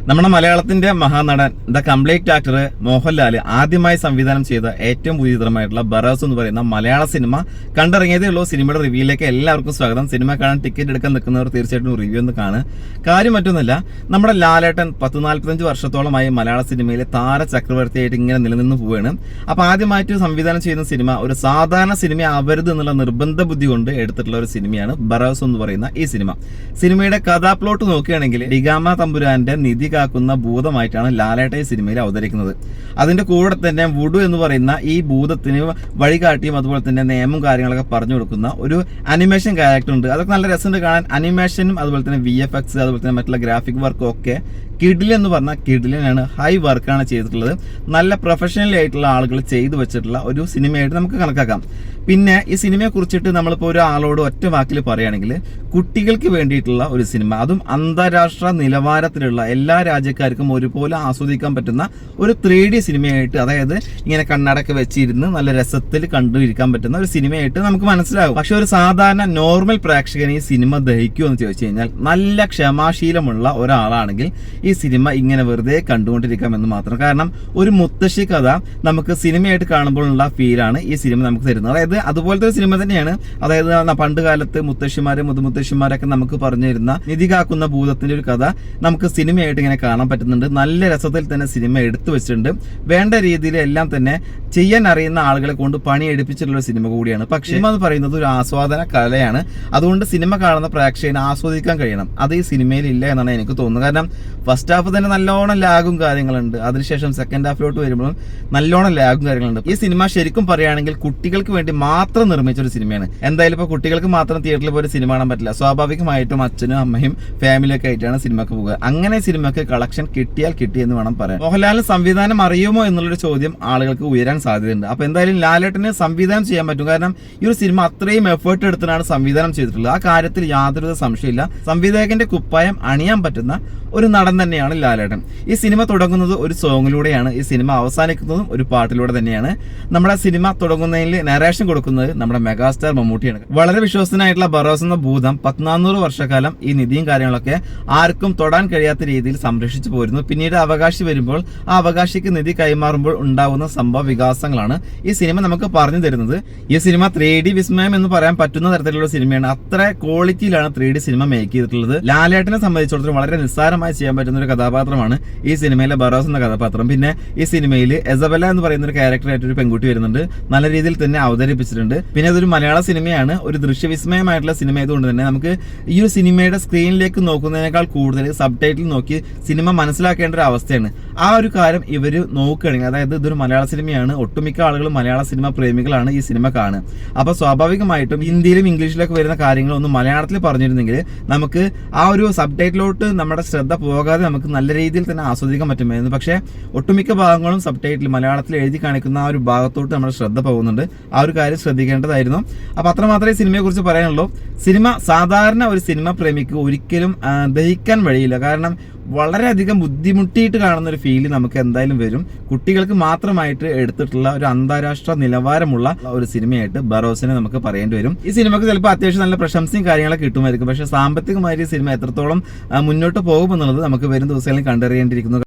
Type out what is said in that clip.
നമ്മുടെ മലയാളത്തിന്റെ മഹാനടൻ the complete actor Mohanlal ആദ്യമായി സംവിധാനം ചെയ്ത ഏറ്റവും പുതിയ ചിത്രമായിട്ടുള്ള ബറാസ് എന്ന് പറയുന്ന മലയാള സിനിമ കണ്ടിറങ്ങിയതേ ഉള്ളൂ. സിനിമയുടെ റിവ്യൂയിലേക്ക് എല്ലാവർക്കും സ്വാഗതം. സിനിമ കാണാൻ ടിക്കറ്റ് എടുക്കാൻ നിൽക്കുന്നവർ തീർച്ചയായിട്ടും റിവ്യൂ ഒന്ന് കാണുക. കാര്യം മറ്റൊന്നുമല്ല, നമ്മുടെ ലാലേട്ടൻ 10-45 വർഷത്തോളമായി മലയാള സിനിമയിലെ താര ചക്രവർത്തിയായിട്ട് ഇങ്ങനെ നിലനിന്ന് പോവുകയാണ്. അപ്പൊ ആദ്യമായിട്ട് സംവിധാനം ചെയ്യുന്ന സിനിമ ഒരു സാധാരണ സിനിമ ആവരുത് എന്നുള്ള നിർബന്ധ ബുദ്ധി കൊണ്ട് എടുത്തിട്ടുള്ള ഒരു സിനിമയാണ് ബറാസ് എന്ന് പറയുന്ന ഈ സിനിമ. സിനിമയുടെ കഥാപ്ലോട്ട് നോക്കുകയാണെങ്കിൽ ഡിഗാമ തമ്പുരാന്റെ നിധി കാക്കുന്ന ഭൂതമായിട്ടാണ് ലാലേട്ട ഈ സിനിമയിൽ അവതരിക്കുന്നത്. അതിന്റെ കൂടെ തന്നെ വുഡു എന്ന് പറയുന്ന ഈ ഭൂതത്തിന് വഴികാട്ടിയും അതുപോലെ തന്നെ നിയമവും കാര്യങ്ങളൊക്കെ പറഞ്ഞു കൊടുക്കുന്ന ഒരു അനിമേഷൻ ക്യാരക്ടർ ഉണ്ട്. അതൊക്കെ നല്ല രസമുണ്ട് കാണാൻ. അനിമേഷനും അതുപോലെ തന്നെ VFX അതുപോലെ തന്നെ മറ്റുള്ള ഗ്രാഫിക് വർക്കും ഒക്കെ കിഡിൽ എന്ന് പറഞ്ഞാൽ കിഡിലാണ്, ഹൈ വർക്കാണ് ചെയ്തിട്ടുള്ളത്. നല്ല പ്രൊഫഷണൽ ആയിട്ടുള്ള ആളുകൾ ചെയ്തു വെച്ചിട്ടുള്ള ഒരു സിനിമയായിട്ട് നമുക്ക് കണക്കാക്കാം. പിന്നെ ഈ സിനിമയെ കുറിച്ചിട്ട് നമ്മളിപ്പോൾ ഒരാളോട് ഒറ്റ വാക്കിൽ പറയുകയാണെങ്കിൽ കുട്ടികൾക്ക് വേണ്ടിയിട്ടുള്ള ഒരു സിനിമ, അതും അന്താരാഷ്ട്ര നിലവാരത്തിലുള്ള എല്ലാ രാജ്യക്കാർക്കും ഒരുപോലെ ആസ്വദിക്കാൻ പറ്റുന്ന ഒരു 3D സിനിമയായിട്ട്, അതായത് ഇങ്ങനെ കണ്ണടക്കെ വെച്ചിരുന്ന് നല്ല രസത്തിൽ കണ്ടിരിക്കാൻ പറ്റുന്ന ഒരു സിനിമയായിട്ട് നമുക്ക് മനസ്സിലാകും. പക്ഷെ ഒരു സാധാരണ നോർമൽ പ്രേക്ഷകന് ഈ സിനിമ ദഹിക്കുമോ എന്ന് ചോദിച്ചു കഴിഞ്ഞാൽ നല്ല ക്ഷമാശീലമുള്ള ഒരാളാണെങ്കിൽ ഈ സിനിമ ഇങ്ങനെ വെറുതെ കണ്ടുകൊണ്ടിരിക്കാമെന്ന് മാത്രം. കാരണം ഒരു മുത്തശ്ശി കഥ നമുക്ക് സിനിമയായിട്ട് കാണുമ്പോഴുള്ള ഫീലാണ് ഈ സിനിമ നമുക്ക് തരുന്നത്. അതായത് അതുപോലത്തെ ഒരു സിനിമ തന്നെയാണ്. അതായത് പണ്ട് കാലത്ത് മുത്തശ്ശിമാരെ മുതുമുത്തശ്ശിമാരൊക്കെ നമുക്ക് പറഞ്ഞു തരുന്ന നിധി കാക്കുന്ന ഭൂതത്തിന്റെ ഒരു കഥ നമുക്ക് സിനിമയായിട്ട് ഇങ്ങനെ കാണാൻ പറ്റുന്നുണ്ട്. നല്ല രസത്തിൽ തന്നെ സിനിമ എടുത്തു വെച്ചിട്ടുണ്ട്. വേണ്ട രീതിയിൽ എല്ലാം തന്നെ ചെയ്യാൻ അറിയുന്ന ആളുകളെ കൊണ്ട് പണി എടുപ്പിച്ചിട്ടുള്ള സിനിമ കൂടിയാണ്. പക്ഷേ സിനിമ എന്ന് പറയുന്നത് ഒരു ആസ്വാദന കലയാണ്. അതുകൊണ്ട് സിനിമ കാണുന്ന പ്രേക്ഷകനെ ആസ്വദിക്കാൻ കഴിയണം. അത് ഈ സിനിമയിൽ ഇല്ല എന്നാണ് എനിക്ക് തോന്നുന്നത്. കാരണം ഫസ്റ്റ് ഹാഫ് തന്നെ നല്ലോണം ലാഗും കാര്യങ്ങളുണ്ട്. അതിനുശേഷം സെക്കൻഡ് ഹാഫിലോട്ട് വരുമ്പോഴും നല്ലോണം ലാഗും കാര്യങ്ങളുണ്ട്. ഈ സിനിമ ശരിക്കും പറയുകയാണെങ്കിൽ കുട്ടികൾക്ക് വേണ്ടി മാത്രം നിർമ്മിച്ച ഒരു സിനിമയാണ്. എന്തായാലും ഇപ്പൊ കുട്ടികൾക്ക് മാത്രം തിയേറ്ററിൽ പോയി സിനിമ കാണാൻ പറ്റില്ല. സ്വാഭാവികമായിട്ടും അച്ഛനും അമ്മയും ഫാമിലിയൊക്കെ ആയിട്ടാണ് സിനിമക്ക് പോകുക. അങ്ങനെ സിനിമക്ക് കളക്ഷൻ കിട്ടിയാൽ കിട്ടി എന്ന് വേണം പറയാൻ. മോഹൻലാലിന് സംവിധാനം അറിയുമോ എന്നുള്ളൊരു ചോദ്യം ആളുകൾക്ക് ഉയരാൻ സാധ്യതയുണ്ട്. അപ്പൊ എന്തായാലും ലാലേട്ടന് സംവിധാനം ചെയ്യാൻ പറ്റും. കാരണം ഈ ഒരു സിനിമ അത്രയും എഫേർട്ട് എടുത്തിട്ടാണ് സംവിധാനം ചെയ്തിട്ടുള്ളത്. ആ കാര്യത്തിൽ യാതൊരു സംശയമില്ല. സംവിധായകന്റെ കുപ്പായം അണിയാൻ പറ്റുന്ന ഒരു നടൻ തന്നെയാണ് ലാലേട്ടൻ. ഈ സിനിമ തുടങ്ങുന്നത് ഒരു സോങ്ങിലൂടെയാണ്. ഈ സിനിമ അവസാനിക്കുന്നതും ഒരു പാട്ടിലൂടെ തന്നെയാണ്. നമ്മുടെ സിനിമ തുടങ്ങുന്നതിൽ നരേഷൻ കൊടുക്കുന്നത് നമ്മുടെ മെഗാസ്റ്റാർ മമ്മൂട്ടിയാണ്. വളരെ വിശ്വസനായിട്ടുള്ള ബറാസ് എന്ന ഭൂതം 1400 വർഷക്കാലം ഈ നിധിയും കാര്യങ്ങളൊക്കെ ആർക്കും തൊടാൻ കഴിയാത്ത രീതിയിൽ സംരക്ഷിച്ചു പോരുന്നു. പിന്നീട് അവകാശി വരുമ്പോൾ ആ അവകാശിക്ക് നിധി കൈമാറുമ്പോൾ ഉണ്ടാവുന്ന സംഭവ വികാസങ്ങളാണ് ഈ സിനിമ നമുക്ക് പറഞ്ഞു തരുന്നത്. ഈ സിനിമ 3D വിസ്മയം എന്ന് പറയാൻ പറ്റുന്ന തരത്തിലുള്ള സിനിമയാണ്. അത്ര ക്വാളിറ്റിയിലാണ് 3D സിനിമ മേക്ക് ചെയ്തിട്ടുള്ളത്. ലാലേട്ടനെ സംബന്ധിച്ചിടത്തോളം വളരെ നിസ്സാരമായി ചെയ്യാൻ പറ്റുന്ന ഒരു കഥാപാത്രമാണ് ഈ സിനിമയിലെ ബറാസ് എന്ന കഥാപാത്രം. പിന്നെ ഈ സിനിമയിൽ എസബെല്ല എന്ന് പറയുന്ന ഒരു ക്യാരക്ടറായിട്ട് ഒരു പെൺകുട്ടി വരുന്നുണ്ട്. നല്ല രീതിയിൽ തന്നെ അവതരിപ്പിച്ചിട്ടുണ്ട്. പിന്നെ അതൊരു മലയാള സിനിമയാണ്. ഒരു ദൃശ്യവിസ്മയമായിട്ടുള്ള സിനിമ ആയതുകൊണ്ട് തന്നെ നമുക്ക് ഈ ഒരു സിനിമയുടെ സ്ക്രീനിലേക്ക് നോക്കുന്നതിനേക്കാൾ കൂടുതൽ സബ് ടൈറ്റിൽ നോക്കി സിനിമ മനസ്സിലാക്കേണ്ട ഒരു അവസ്ഥയാണ്. ആ ഒരു കാര്യം ഇവര് നോക്കുകയാണെങ്കിൽ, അതായത് ഇതൊരു മലയാള സിനിമയാണ്, ഒട്ടുമിക്ക ആളുകളും മലയാള സിനിമ പ്രേമികളാണ് ഈ സിനിമ കാണുക. അപ്പൊ സ്വാഭാവികമായിട്ടും ഹിന്ദിയിലും ഇംഗ്ലീഷിലൊക്കെ വരുന്ന കാര്യങ്ങളൊന്നും മലയാളത്തിൽ പറഞ്ഞിരുന്നെങ്കിൽ നമുക്ക് ആ ഒരു സബ് ടൈറ്റിലോട്ട് നമ്മുടെ ശ്രദ്ധ പോകാതെ നമുക്ക് നല്ല രീതിയിൽ തന്നെ ആസ്വദിക്കാൻ പറ്റുമായിരുന്നു. പക്ഷേ ഒട്ടുമിക്ക ഭാഗങ്ങളും സബ് ടൈറ്റിൽ മലയാളത്തിൽ എഴുതി കാണിക്കുന്ന ആ ഒരു ഭാഗത്തോട്ട് നമ്മുടെ ശ്രദ്ധ പോകുന്നുണ്ട്. ആ ഒരു കാര്യം ശ്രദ്ധിക്കേണ്ടതായിരുന്നു. അപ്പൊ അത്രമാത്രമേ സിനിമയെ കുറിച്ച് പറയാനുള്ളൂ. സിനിമ സാധാരണ ഒരു സിനിമ പ്രേമിക്ക് ഒരിക്കലും ദഹിക്കാൻ വഴിയില്ല. കാരണം വളരെയധികം ബുദ്ധിമുട്ടിയിട്ട് കാണുന്ന ഒരു ഫീല് നമുക്ക് എന്തായാലും വരും. കുട്ടികൾക്ക് മാത്രമായിട്ട് എടുത്തിട്ടുള്ള ഒരു അന്താരാഷ്ട്ര നിലവാരമുള്ള ഒരു സിനിമയായിട്ട് ബറോസിനെ നമുക്ക് പറയേണ്ടി വരും. ഈ സിനിമക്ക് ചിലപ്പോൾ അത്യാവശ്യം നല്ല പ്രശംസയും കാര്യങ്ങളൊക്കെ കിട്ടുമായിരിക്കും. പക്ഷെ സാമ്പത്തികമായി ഈ സിനിമ എത്രത്തോളം മുന്നോട്ട് പോകുമെന്നുള്ളത് നമുക്ക് വരും ദിവസങ്ങളിൽ കണ്ടറിയേണ്ടിയിരിക്കുന്നു.